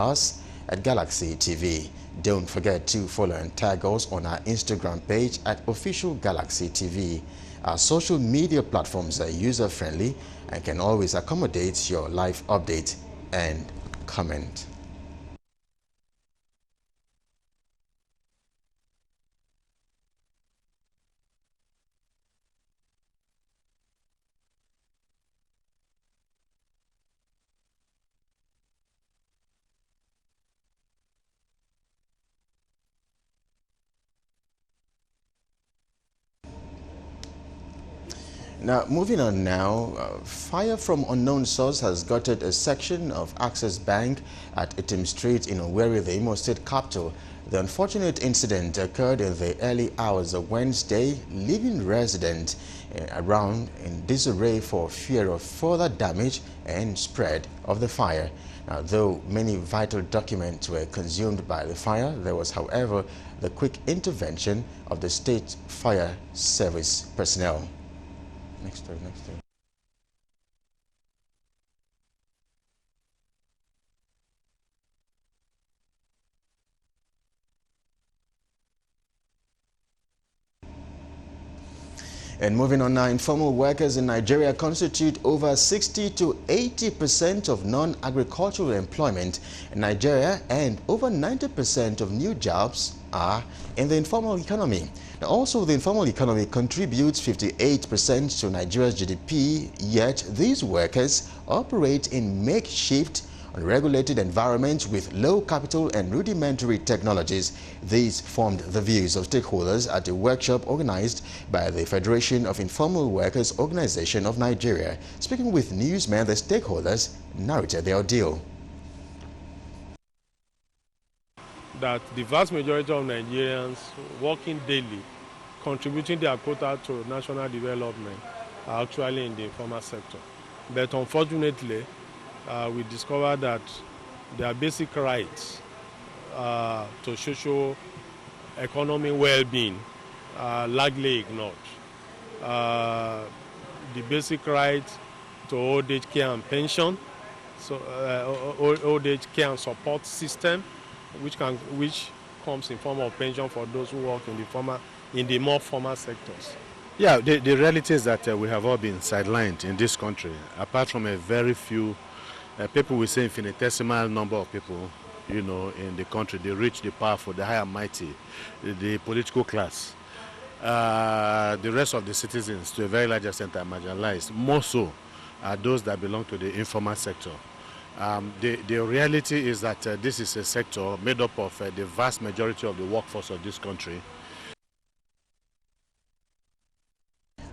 us at Galaxy TV. Don't forget to follow and tag us on our Instagram page at Official Galaxy TV. Our social media platforms are user-friendly and can always accommodate your live update and comment. Now, moving on now, fire from unknown source has gutted a section of Access Bank at Itim Street in Owerri, the Imo State capital. The unfortunate incident occurred in the early hours of Wednesday, leaving residents around in disarray for fear of further damage and spread of the fire. Now, though many vital documents were consumed by the fire, there was, however, the quick intervention of the State Fire Service personnel. Next story. And moving on now, informal workers in Nigeria constitute over 60 to 80% of non-agricultural employment in Nigeria, and over 90% of new jobs are in the informal economy. Now, also, the informal economy contributes 58% to Nigeria's GDP, yet these workers operate in makeshift, unregulated environments with low capital and rudimentary technologies. These formed the views of stakeholders at a workshop organized by the Federation of Informal Workers Organization of Nigeria. Speaking with newsmen, the stakeholders narrated their ordeal. That the vast majority of Nigerians working daily, contributing their quota to national development, are actually in the informal sector. But unfortunately, we discovered that their basic rights to social economic well-being are largely ignored. The basic right to old age care and pension, so old age care and support system, which comes in form of pension for those who work in the more formal sectors. Yeah, the reality is that we have all been sidelined in this country, apart from a very few people, we say infinitesimal number of people, you know, in the country, the rich, the powerful, the high and mighty, the political class. The rest of the citizens, to a very large extent, are marginalized. More so are those that belong to the informal sector. The reality is that this is a sector made up of the vast majority of the workforce of this country.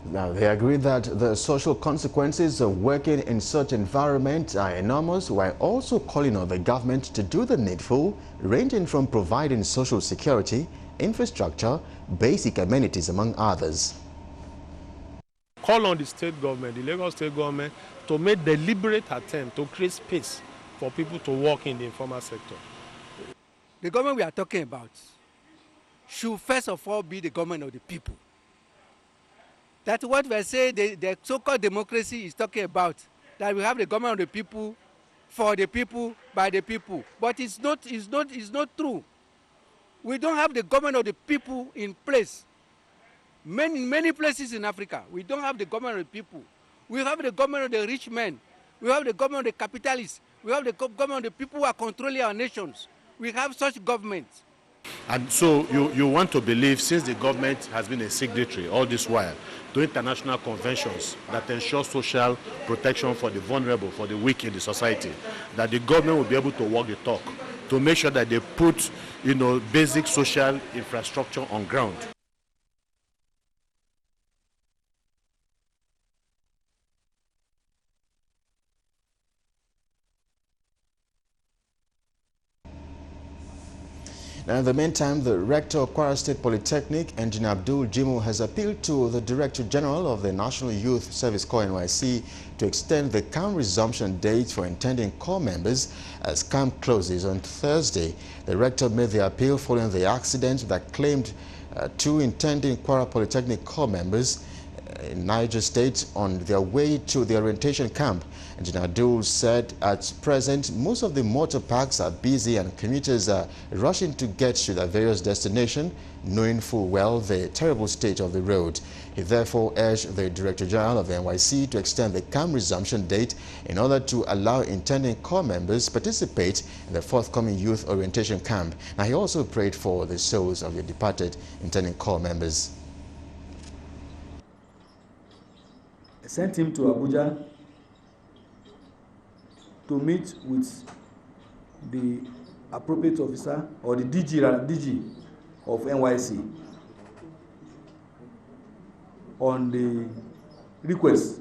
Now, they agree that the social consequences of working in such environment are enormous, while also calling on the government to do the needful, ranging from providing social security, infrastructure, basic amenities, among others. Call on the state government, the Lagos state government, to make deliberate attempt to create space for people to work in the informal sector. The government we are talking about should first of all be the government of the people. That's what we say the so-called democracy is talking about, that we have the government of the people, for the people, by the people. But it's not true. We don't have the government of the people in place. Many places in Africa, we don't have the government of the people. We have the government of the rich men. We have the government of the capitalists. We have the government of the people who are controlling our nations. We have such governments. And so you want to believe, since the government has been a signatory all this while to international conventions that ensure social protection for the vulnerable, for the weak in the society, that the government will be able to walk the talk to make sure that they put, you know, basic social infrastructure on ground. Now, in the meantime, the rector of Kwara State Polytechnic, Engineer Abdul Jimu, has appealed to the Director General of the National Youth Service Corps NYC to extend the camp resumption date for intending corps members as camp closes on Thursday. The rector made the appeal following the accident that claimed two intending Kwara Polytechnic corps members in Niger State on their way to the orientation camp. Engineer Dole said at present most of the motor parks are busy and commuters are rushing to get to their various destinations, knowing full well the terrible state of the road. He therefore urged the Director General of the NYSC to extend the camp resumption date in order to allow intending corps members participate in the forthcoming youth orientation camp. Now, he also prayed for the souls of the departed intending corps members. I sent him to Abuja to meet with the appropriate officer or the DG of NYSC on the request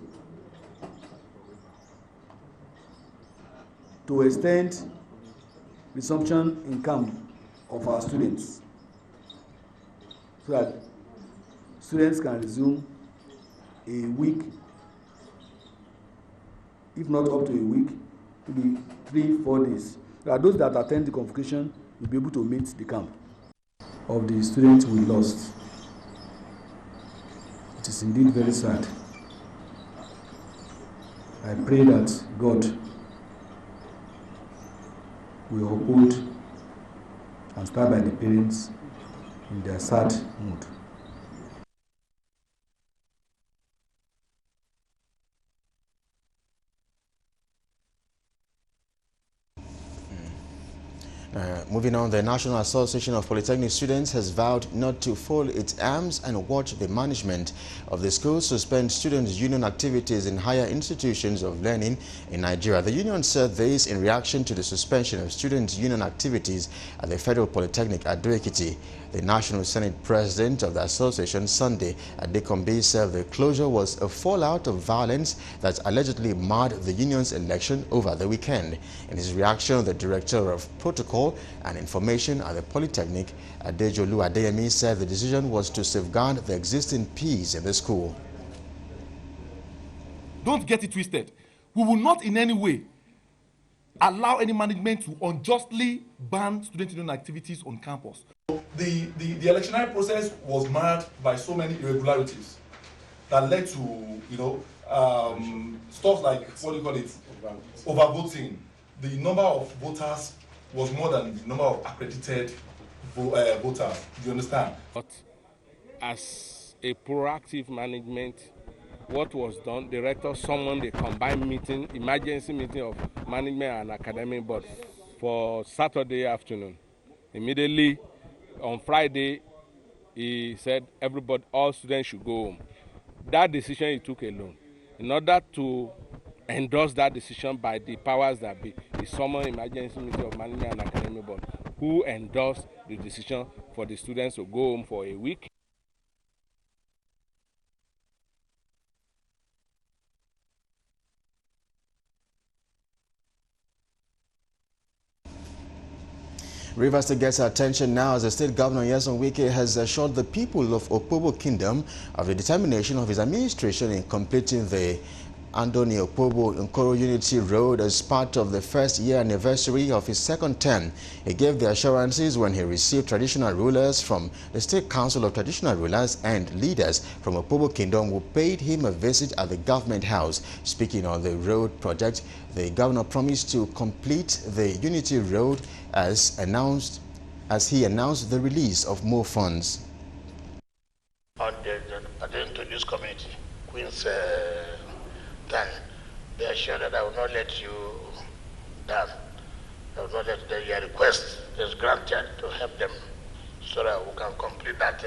to extend resumption in camp of our students so that students can resume a week, if not up to a week, maybe 3-4 days. Those that attend the convocation will be able to meet the camp of the students we lost. It is indeed very sad. I pray that God will uphold and stand by the parents in their sad mood. Moving on, the National Association of Polytechnic Students has vowed not to fold its arms and watch the management of the school suspend students' union activities in higher institutions of learning in Nigeria. The union said this in reaction to the suspension of students' union activities at the Federal Polytechnic at Ekiti. The National Senate President of the association, Sunday Adekombi, said the closure was a fallout of violence that allegedly marred the union's election over the weekend. In his reaction, the Director of Protocol and Information at the Polytechnic, Adejolu Adeyemi, said the decision was to safeguard the existing peace in the school. Don't get it twisted. We will not in any way allow any management to unjustly ban student union activities on campus. The electionary process was marred by so many irregularities that led to, stuff like, overvoting. The number of voters was more than the number of accredited voters. Do you understand? But as a proactive management, what was done, the rector summoned a combined meeting, emergency meeting of management and academic board for Saturday afternoon. Immediately on Friday, he said all students should go home. That decision he took alone. In order to endorse that decision by the powers that be, he summoned emergency meeting of management and academic board, who endorsed the decision for the students to go home for a week. Rivers State gets attention now as the state governor, Wicker, has assured the people of Opobo Kingdom of the determination of his administration in completing the Andoni Opobo Nkoro Unity Road as part of the first year anniversary of his second term. He gave the assurances when he received traditional rulers from the State Council of Traditional Rulers and leaders from Opobo Kingdom who paid him a visit at the government house. Speaking on the road project, the governor promised to complete the Unity Road as he announced the release of more funds. On to this community, Queen's then they assure that I will not let you down. I will not let your request is granted to help them so that we can complete that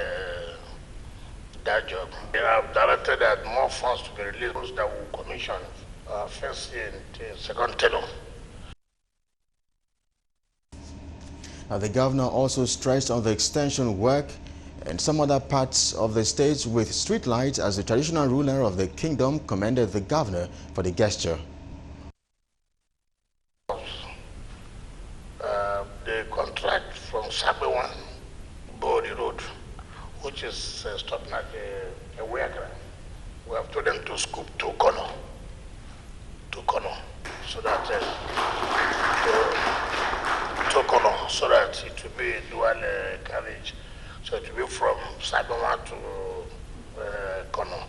job. They have directed that more funds to be released that will commission first in second tenure. The governor also stressed on the extension work and some other parts of the state with street lights as the traditional ruler of the kingdom commended the governor for the gesture. The contract from Sabewan, Body Road, which is stopping at a Wicker, we have told them to scoop two corner, so that so that it will be dual carriage. So it will be from Sabewan to Kono.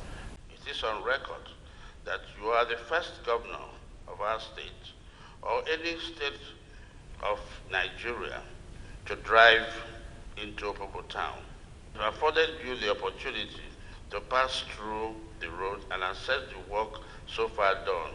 it is on record that you are the first governor of our state or any state of Nigeria to drive into Opobo town. It afforded you the opportunity to pass through the road and assess the work so far done.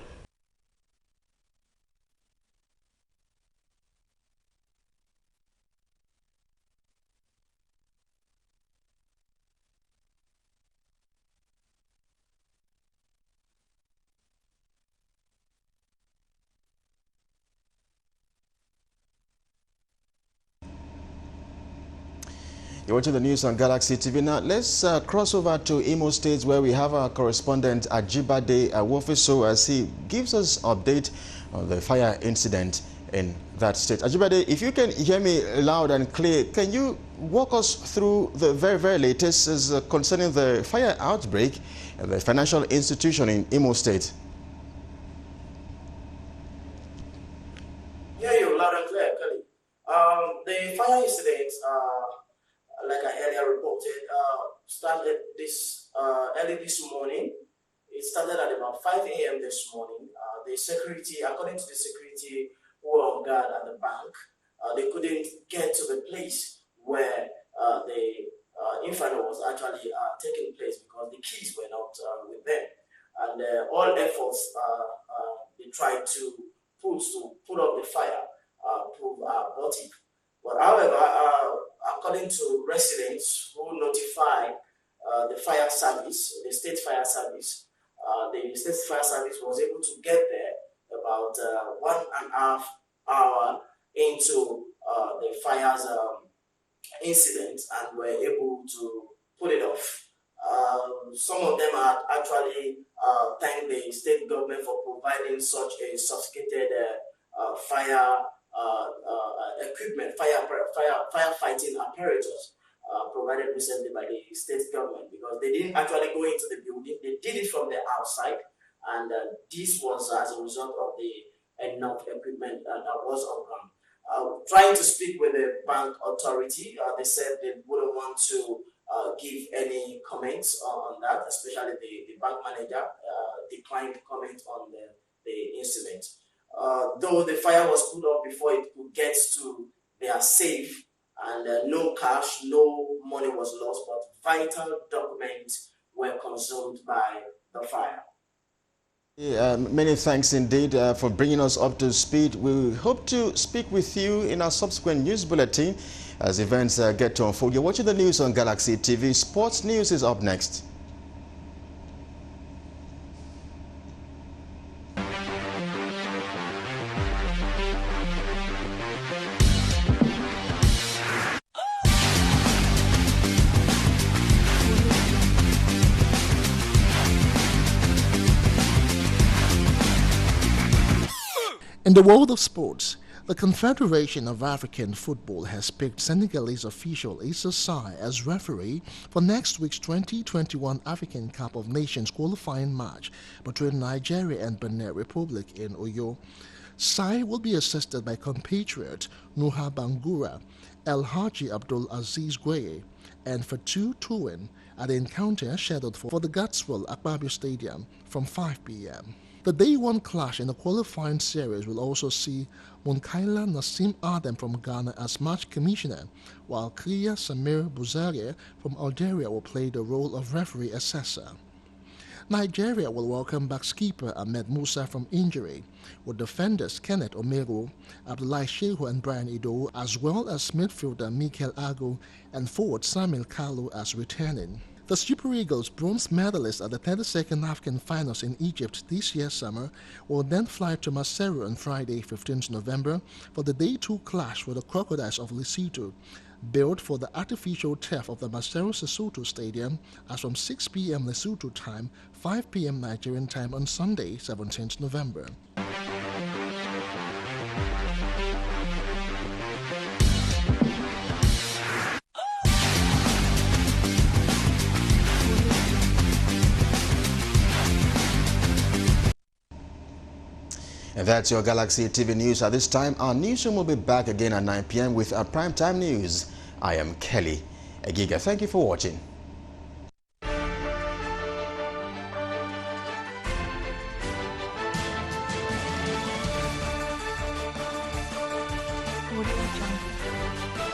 You're watching the news on Galaxy TV. Now, let's cross over to Imo State, where we have our correspondent Ajibade Wofiso as he gives us update on the fire incident in that state. Ajibade, if you can hear me loud and clear, can you walk us through the very latest concerning the fire outbreak at the financial institution in Imo State? Yeah, you're loud and clear, Kelly. The fire incident, like I earlier reported, started this early this morning. It started at about 5 a.m. this morning. The security, according to the security who were on guard at the bank, they couldn't get to the place where the inferno was actually taking place because the keys were not with them. And all efforts they tried to put out the fire proved abortive. But however, according to residents who notified the fire service, the state fire service was able to get there about 1.5 hours into the fire's incident and were able to put it off. Some of them had actually thanked the state government for providing such a sophisticated fire equipment, firefighting apparatus provided recently by the state government, because they didn't actually go into the building, they did it from the outside, and this was as a result of the enough equipment that was on ground. Trying to speak with the bank authority, they said they wouldn't want to give any comments on that, especially the bank manager declined to comment on the incident. Though the fire was put out before it could get to their safe, and no cash, no money was lost, but vital documents were consumed by the fire. Yeah, many thanks indeed for bringing us up to speed. We hope to speak with you in our subsequent news bulletin as events get to unfold. You're watching the news on Galaxy TV. Sports news is up next. In the world of sports, the Confederation of African Football has picked Senegalese official Issa Sai as referee for next week's 2021 African Cup of Nations qualifying match between Nigeria and Benin Republic in Oyo. Sai will be assisted by compatriot Nuha Bangura, El Haji Abdul Aziz Gweye, and Fatou Touin at the encounter scheduled for the Gatswell Akpabio Stadium from 5 p.m. The Day 1 clash in the qualifying series will also see Munkaila Nassim Adam from Ghana as match commissioner, while Kriya Samir Bouzarie from Algeria will play the role of referee assessor. Nigeria will welcome back skipper Ahmed Musa from injury, with defenders Kenneth Omeru, Abdullahi Shehu and Brian Ido, as well as midfielder Mikel Agu and forward Samuel Kalu as returning. The Super Eagles, bronze medalists at the 32nd African Finals in Egypt this year summer, will then fly to Maseru on Friday, 15th November, for the Day 2 clash with the Crocodiles of Lesotho, billed for the artificial turf of the Maseru Sesotho Stadium as from 6 p.m. Lesotho time, 5 p.m. Nigerian time on Sunday, 17th November. And that's your Galaxy TV news at this time. Our newsroom will be back again at 9 p.m. with our primetime news. I am Kelly Egiga. Thank you for watching. you.